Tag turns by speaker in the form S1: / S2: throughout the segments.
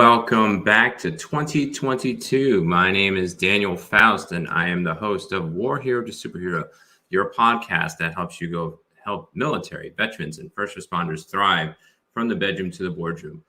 S1: Welcome back to 2022. My name is Daniel Faust, and I am the host of War Hero to Superhero, your podcast that helps you go help military, veterans, and first responders thrive from the bedroom to the boardroom.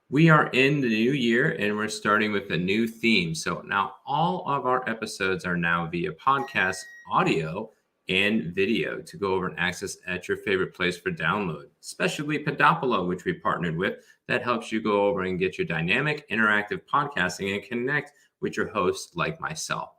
S1: We are in the new year, and we're starting with a new theme. So now all of our episodes are now via podcast, audio, and video to go over and access at your favorite place for download, especially Podopolo, which we partnered with, that helps you go over and get your dynamic, interactive podcasting and connect with your hosts like myself.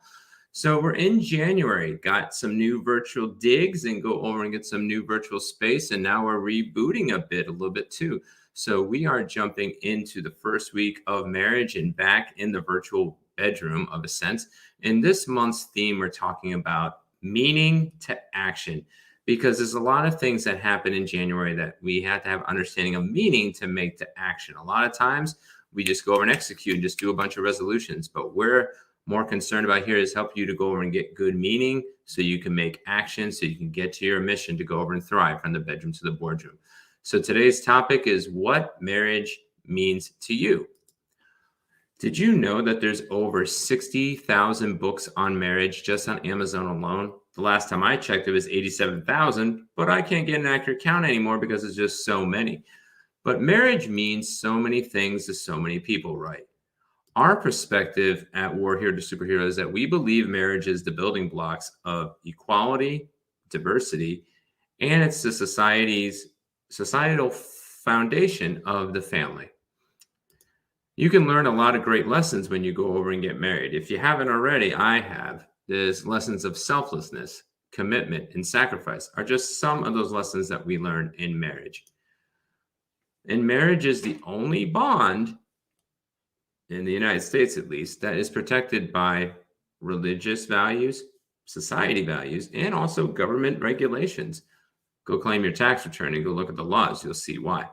S1: So we're in January, got some new virtual digs and go over and get some new virtual space. And now we're rebooting a little bit too. So we are jumping into the first week of marriage and back in the virtual bedroom of a sense. In this month's theme, we're talking about meaning to action, because there's a lot of things that happen in January that we have to have understanding of meaning to make to action. A lot of times we just go over and execute and just do a bunch of resolutions, but we're more concerned about here is help you to go over and get good meaning so you can make action, so you can get to your mission to go over and thrive from the bedroom to the boardroom. So today's topic is what marriage means to you. Did you know that there's over 60,000 books on marriage just on Amazon alone? The last time I checked, it was 87,000, but I can't get an accurate count anymore because it's just so many. But marriage means so many things to so many people, right? Our perspective at War Hero to Superhero is that we believe marriage is the building blocks of equality, diversity, and it's the societal foundation of the family. You can learn a lot of great lessons when you go over and get married. If you haven't already, I have. There's lessons of selflessness, commitment, and sacrifice are just some of those lessons that we learn in marriage. And marriage is the only bond, in the United States at least, that is protected by religious values, society values, and also government regulations. Go claim your tax return and go look at the laws. You'll see why.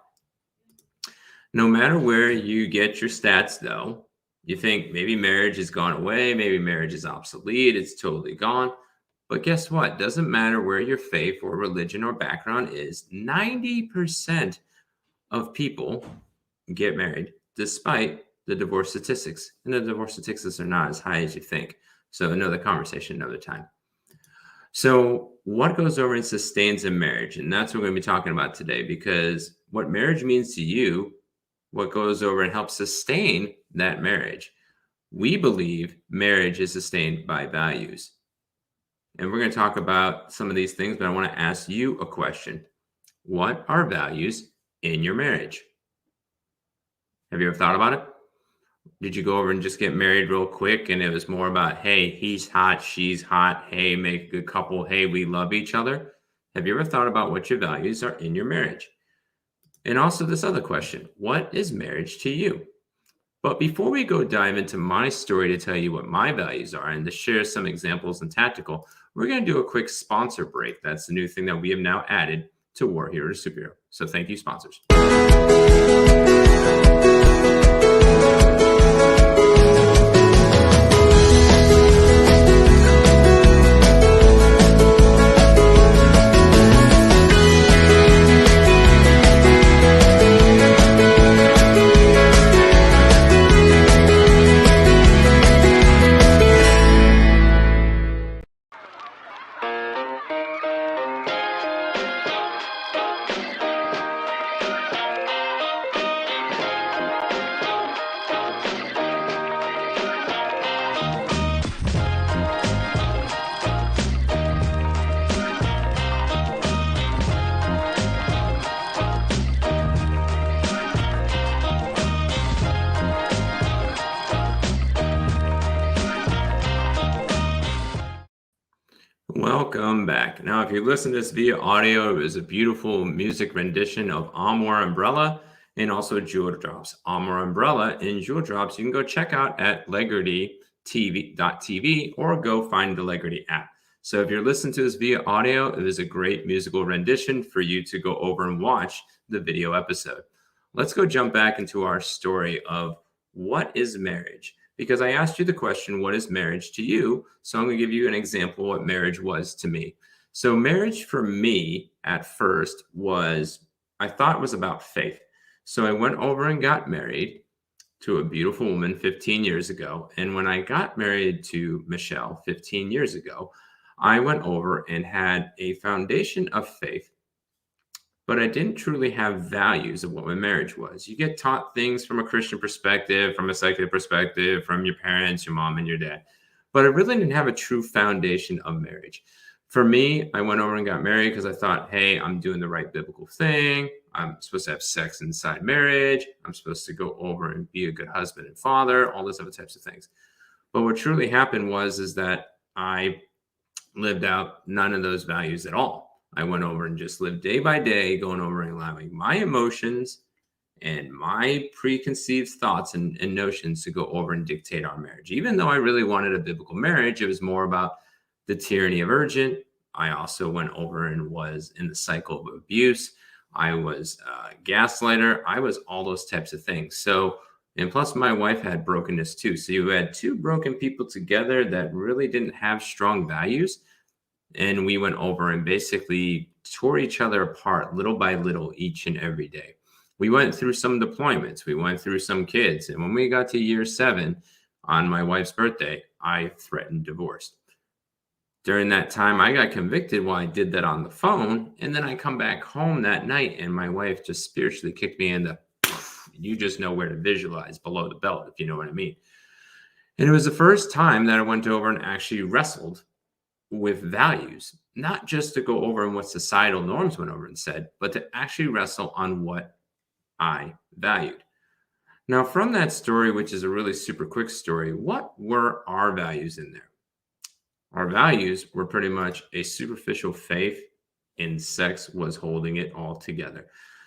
S1: No matter where you get your stats, though, you think maybe marriage has gone away, maybe marriage is obsolete, it's totally gone. But guess what? Doesn't matter where your faith or religion or background is, 90% of people get married despite the divorce statistics. And the divorce statistics are not as high as you think. So another conversation, another time. So what goes over and sustains a marriage? And that's what we're going to be talking about today, because what marriage means to you, what goes over and helps sustain that marriage. We believe marriage is sustained by values. And we're going to talk about some of these things, but I want to ask you a question. What are values in your marriage? Have you ever thought about it? Did you go over and just get married real quick and it was more about, hey, he's hot, she's hot, hey, make a good couple, hey, we love each other? Have you ever thought about what your values are in your marriage? And also this other question, what is marriage to you? But before we go dive into my story to tell you what my values are and to share some examples and tactical, we're going to do a quick sponsor break. That's the new thing that we have now added to War Hero to Superhero. So thank you, sponsors. Welcome back. Now, if you listen to this via audio, it was a beautiful music rendition of Amor Umbrella and also Jewel Drops. Amor Umbrella and Jewel Drops, you can go check out at legarity.tv or go find the Legarity app. So if you're listening to this via audio, it is a great musical rendition for you to go over and watch the video episode. Let's go jump back into our story of what is marriage? Because I asked you the question, what is marriage to you? So I'm going to give you an example of what marriage was to me. So marriage for me at first was, I thought it was about faith. So I went over and got married. to a beautiful woman 15 years ago. And when I got married to Michelle 15 years ago, I went over and had a foundation of faith, but I didn't truly have values of what my marriage was. You get taught things from a Christian perspective, from a secular perspective, from your parents, your mom, and your dad. But I really didn't have a true foundation of marriage. For me, I went over and got married because I thought, hey, I'm doing the right biblical thing. I'm supposed to have sex inside marriage. I'm supposed to go over and be a good husband and father, all those other types of things. But what truly happened is that I lived out none of those values at all. I went over and just lived day by day, going over and allowing my emotions and my preconceived thoughts and notions to go over and dictate our marriage. Even though I really wanted a biblical marriage, it was more about the tyranny of urgent. I also went over and was in the cycle of abuse. I was a gaslighter. I was all those types of things. So, and plus my wife had brokenness too. So you had two broken people together that really didn't have strong values. And we went over and basically tore each other apart little by little each and every day. We went through some deployments. We went through some kids. And when we got to year 7 on my wife's birthday, I threatened divorce. During that time, I got convicted while I did that on the phone. And then I come back home that night and my wife just spiritually kicked me in the, you just know where to visualize below the belt, if you know what I mean. And it was the first time that I went over and actually wrestled with values, not just to go over and what societal norms went over and said, but to actually wrestle on what I valued. Now, from that story, which is a really super quick story, what were our values in there? Our values were pretty much a superficial faith in sex was holding it all together.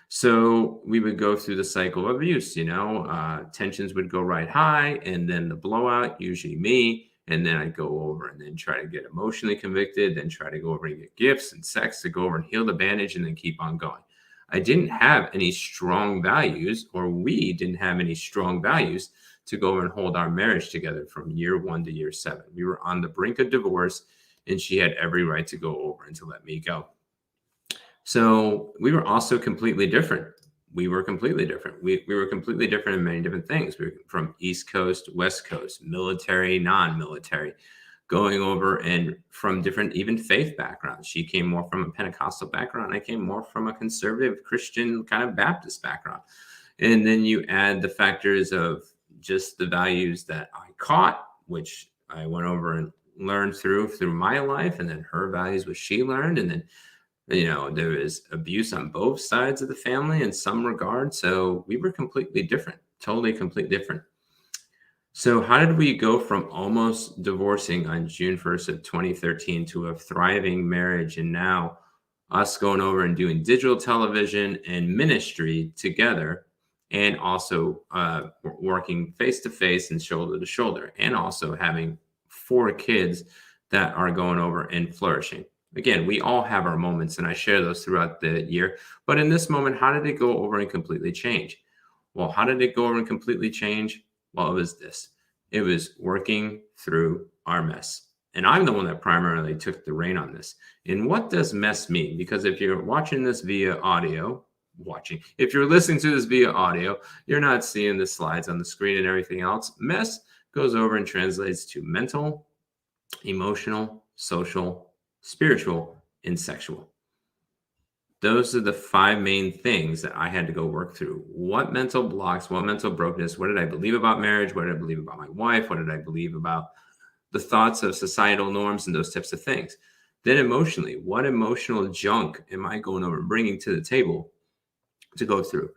S1: So we would go through the cycle of abuse, tensions would go right high, and then the blowout, usually me, and then I'd go over and then try to get emotionally convicted, then try to go over and get gifts and sex to go over and heal the bandage and then keep on going. I didn't have any strong values, or we didn't have any strong values to go over and hold our marriage together from year 1 to year 7. We were on the brink of divorce, and she had every right to go over and to let me go. So we were also completely different. We were completely different. We were completely different in many different things. We were from East Coast, West Coast, military, non-military, going over and from different even faith backgrounds. She came more from a Pentecostal background. I came more from a conservative Christian kind of Baptist background. And then you add the factors of just the values that I caught, which I went over and learned through my life, and then her values, which she learned. And then, there was abuse on both sides of the family in some regard. So we were completely different, totally completely different. So how did we go from almost divorcing on June 1st of 2013 to a thriving marriage, and now us going over and doing digital television and ministry together, and also working face-to-face and shoulder-to-shoulder, and also having 4 kids that are going over and flourishing? Again, we all have our moments, and I share those throughout the year. But in this moment, how did it go over and completely change? Well, how did it go over and completely change? Well, it was this. It was working through our mess. And I'm the one that primarily took the reign on this. And what does mess mean? Because if you're watching this via audio, if you're listening to this via audio, you're not seeing the slides on the screen and everything else. Mess goes over and translates to mental, emotional, social, spiritual, and sexual. Those are the 5 main things that I had to go work through. What mental blocks, what mental brokenness, what did I believe about marriage? What did I believe about my wife? What did I believe about the thoughts of societal norms and those types of things? Then emotionally, what emotional junk am I going over and bringing to the table to go through?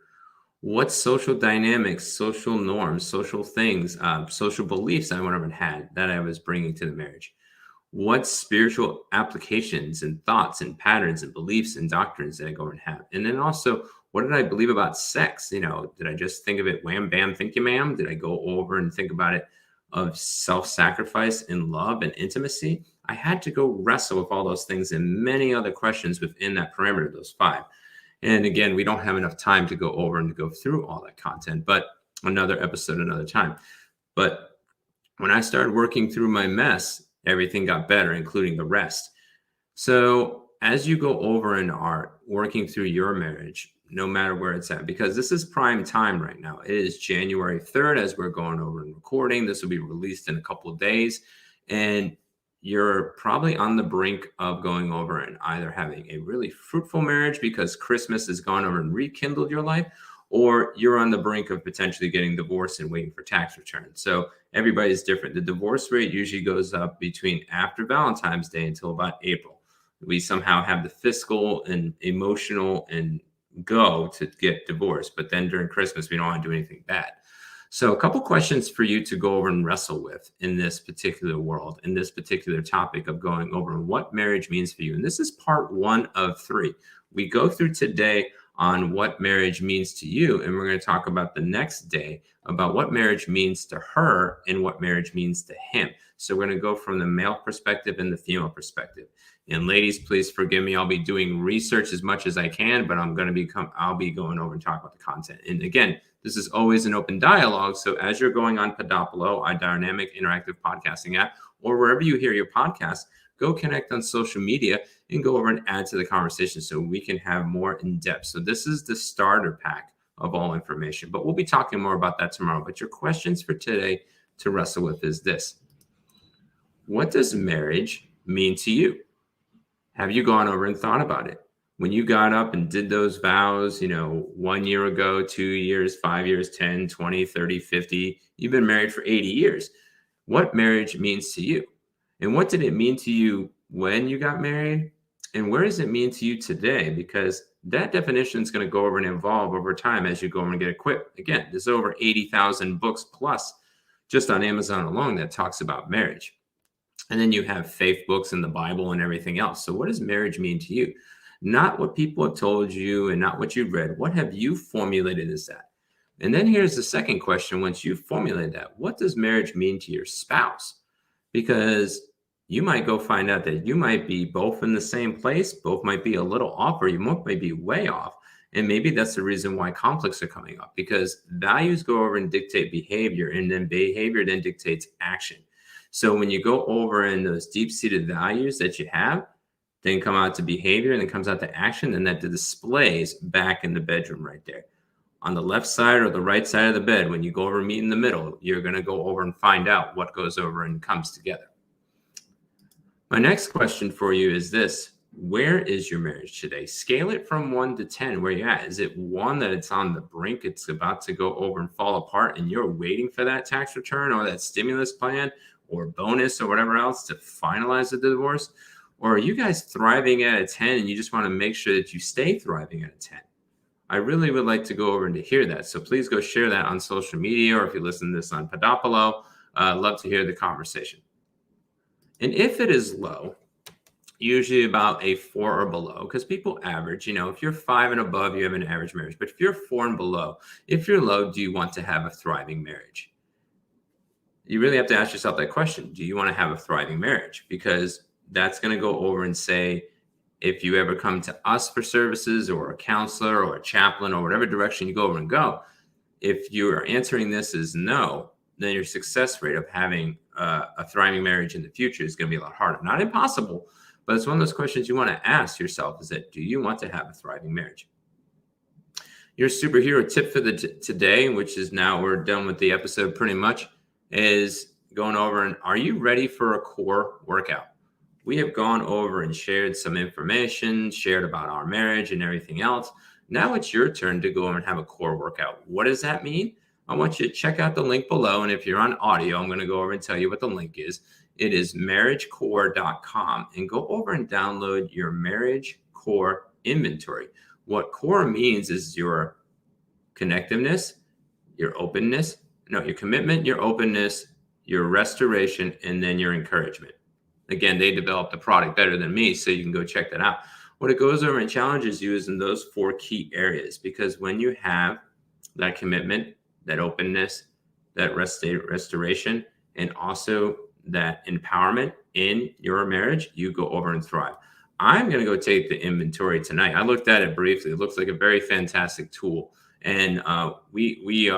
S1: What social dynamics, social norms, social things, social beliefs I went over and had that I was bringing to the marriage? What spiritual applications and thoughts and patterns and beliefs and doctrines did I go over and have? And then also, what did I believe about sex? Did I just think of it wham, bam, thank you, ma'am? Did I go over and think about it of self-sacrifice and love and intimacy? I had to go wrestle with all those things and many other questions within that parameter, those 5. And again, we don't have enough time to go over and to go through all that content, but another episode, another time. But when I started working through my mess, everything got better, including the rest. So as you go over and are working through your marriage, no matter where it's at, because this is prime time right now. It is January 3rd as we're going over and recording. This will be released in a couple of days. And you're probably on the brink of going over and either having a really fruitful marriage because Christmas has gone over and rekindled your life, or you're on the brink of potentially getting divorced and waiting for tax returns. So everybody's different. The divorce rate usually goes up between after Valentine's Day until about April. We somehow have the fiscal and emotional and go to get divorced, but then during Christmas, we don't want to do anything bad. So a couple questions for you to go over and wrestle with in this particular world, in this particular topic of going over what marriage means for you. And this is part 1 of 3. We go through today on what marriage means to you, and we're going to talk about the next day about what marriage means to her and what marriage means to him. So we're going to go from the male perspective and the female perspective. And ladies, please forgive me. I'll be doing research as much as I can, but I'll be going over and talk about the content. And again, this is always an open dialogue. So as you're going on Podopolo, our dynamic interactive podcasting app, or wherever you hear your podcast, go connect on social media and go over and add to the conversation so we can have more in depth. So this is the starter pack of all information, but we'll be talking more about that tomorrow. But your questions for today to wrestle with is this: what does marriage mean to you? Have you gone over and thought about it? When you got up and did those vows, 1 year ago, 2 years, 5 years, 10, 20, 30, 50, you've been married for 80 years. What marriage means to you? And what did it mean to you when you got married? And where does it mean to you today? Because that definition is going to go over and evolve over time as you go over and get equipped. Again, there's over 80,000 books plus just on Amazon alone that talks about marriage. And then you have faith books and the Bible and everything else. So what does marriage mean to you? Not what people have told you and not what you've read. What have you formulated as that? And then here's the second question. Once you've formulated that, what does marriage mean to your spouse? Because you might go find out that you might be both in the same place, both might be a little off, or you might be way off. And maybe that's the reason why conflicts are coming up, because values go over and dictate behavior, and then behavior then dictates action. So when you go over in those deep-seated values that you have, then come out to behavior, and then comes out to action, and that displays back in the bedroom right there. On the left side or the right side of the bed, when you go over and meet in the middle, you're going to go over and find out what goes over and comes together. My next question for you is this: where is your marriage today? Scale it from 1 to 10. Where you at? Is it 1 that it's on the brink, it's about to go over and fall apart, and you're waiting for that tax return or that stimulus plan or bonus or whatever else to finalize the divorce? Or are you guys thriving at a 10 and you just want to make sure that you stay thriving at a 10? I really would like to go over and to hear that. So please go share that on social media, or if you listen to this on Podopolo, love to hear the conversation. And if it is low, usually about a 4 or below, because people average, if you're 5 and above, you have an average marriage. But if you're 4 and below, if you're low, do you want to have a thriving marriage? You really have to ask yourself that question. Do you want to have a thriving marriage? Because that's going to go over and say, if you ever come to us for services or a counselor or a chaplain or whatever direction you go over and go, if you are answering this as no, then your success rate of having a thriving marriage in the future is going to be a lot harder. Not impossible, but it's one of those questions you want to ask yourself, is that, do you want to have a thriving marriage? Your superhero tip for today, which is now we're done with the episode pretty much, is going over and, are you ready for a core workout? We have gone over and shared some information, shared about our marriage and everything else. Now it's your turn to go over and have a core workout. What does that mean? I want you to check out the link below. And if you're on audio, I'm going to go over and tell you what the link is. It is marriagecore.com, and go over and download your Marriage Core inventory. What core means is your connectiveness, your openness, your commitment, your openness, your restoration, and then your encouragement. Again, they developed the product better than me, so you can go check that out. What it goes over and challenges you is in those 4 key areas, because when you have that commitment, that openness, that restoration, and also that empowerment in your marriage, you go over and thrive. I'm going to go take the inventory tonight. I looked at it briefly. It looks like a very fantastic tool. And we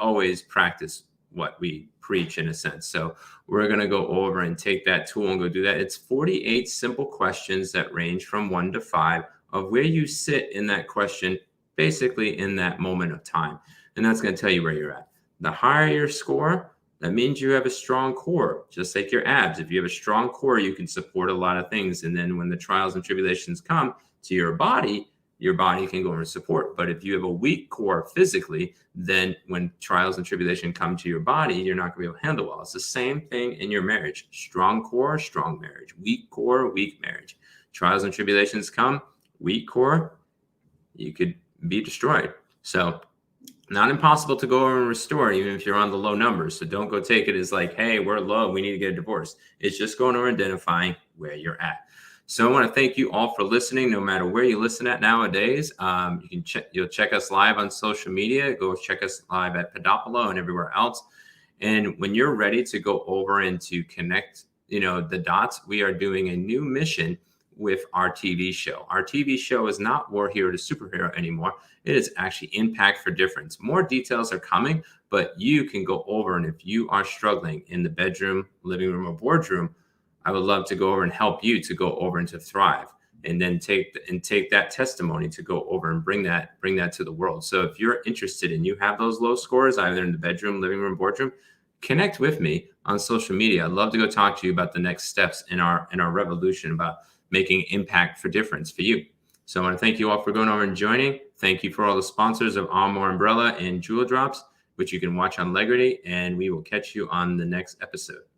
S1: always practice what we preach, in a sense. So we're going to go over and take that tool and go do that. It's 48 simple questions that range from 1 to 5 of where you sit in that question basically in that moment of time. And that's going to tell you where you're at. The higher your score, that means you have a strong core, just like your abs. If you have a strong core, you can support a lot of things. And then when the trials and tribulations come to your body can go over and support. But if you have a weak core physically, then when trials and tribulation come to your body, you're not going to be able to handle well. It's the same thing in your marriage. Strong core, strong marriage. Weak core, weak marriage. Trials and tribulations come, weak core, you could be destroyed. So not impossible to go over and restore, even if you're on the low numbers. So don't go take it as like, hey, we're low, we need to get a divorce. It's just going over identifying where you're at. So I want to thank you all for listening, no matter where you listen at nowadays. You'll check us live on social media. Go check us live at Podopolo and everywhere else. And when you're ready to go over and to connect, the dots, we are doing a new mission with our TV show. Our TV show is not War Hero to Superhero anymore. It is actually Impact for Difference. More details are coming, but you can go over, and if you are struggling in the bedroom, living room, or boardroom, I would love to go over and help you to go over and to thrive, and then take that testimony to go over and bring that to the world. So if you're interested and you have those low scores, either in the bedroom, living room, boardroom, connect with me on social media. I'd love to go talk to you about the next steps in our revolution about making impact for difference for you. So I want to thank you all for going over and joining. Thank you for all the sponsors of Armor Umbrella and Jewel Drops, which you can watch on Legrity, and we will catch you on the next episode.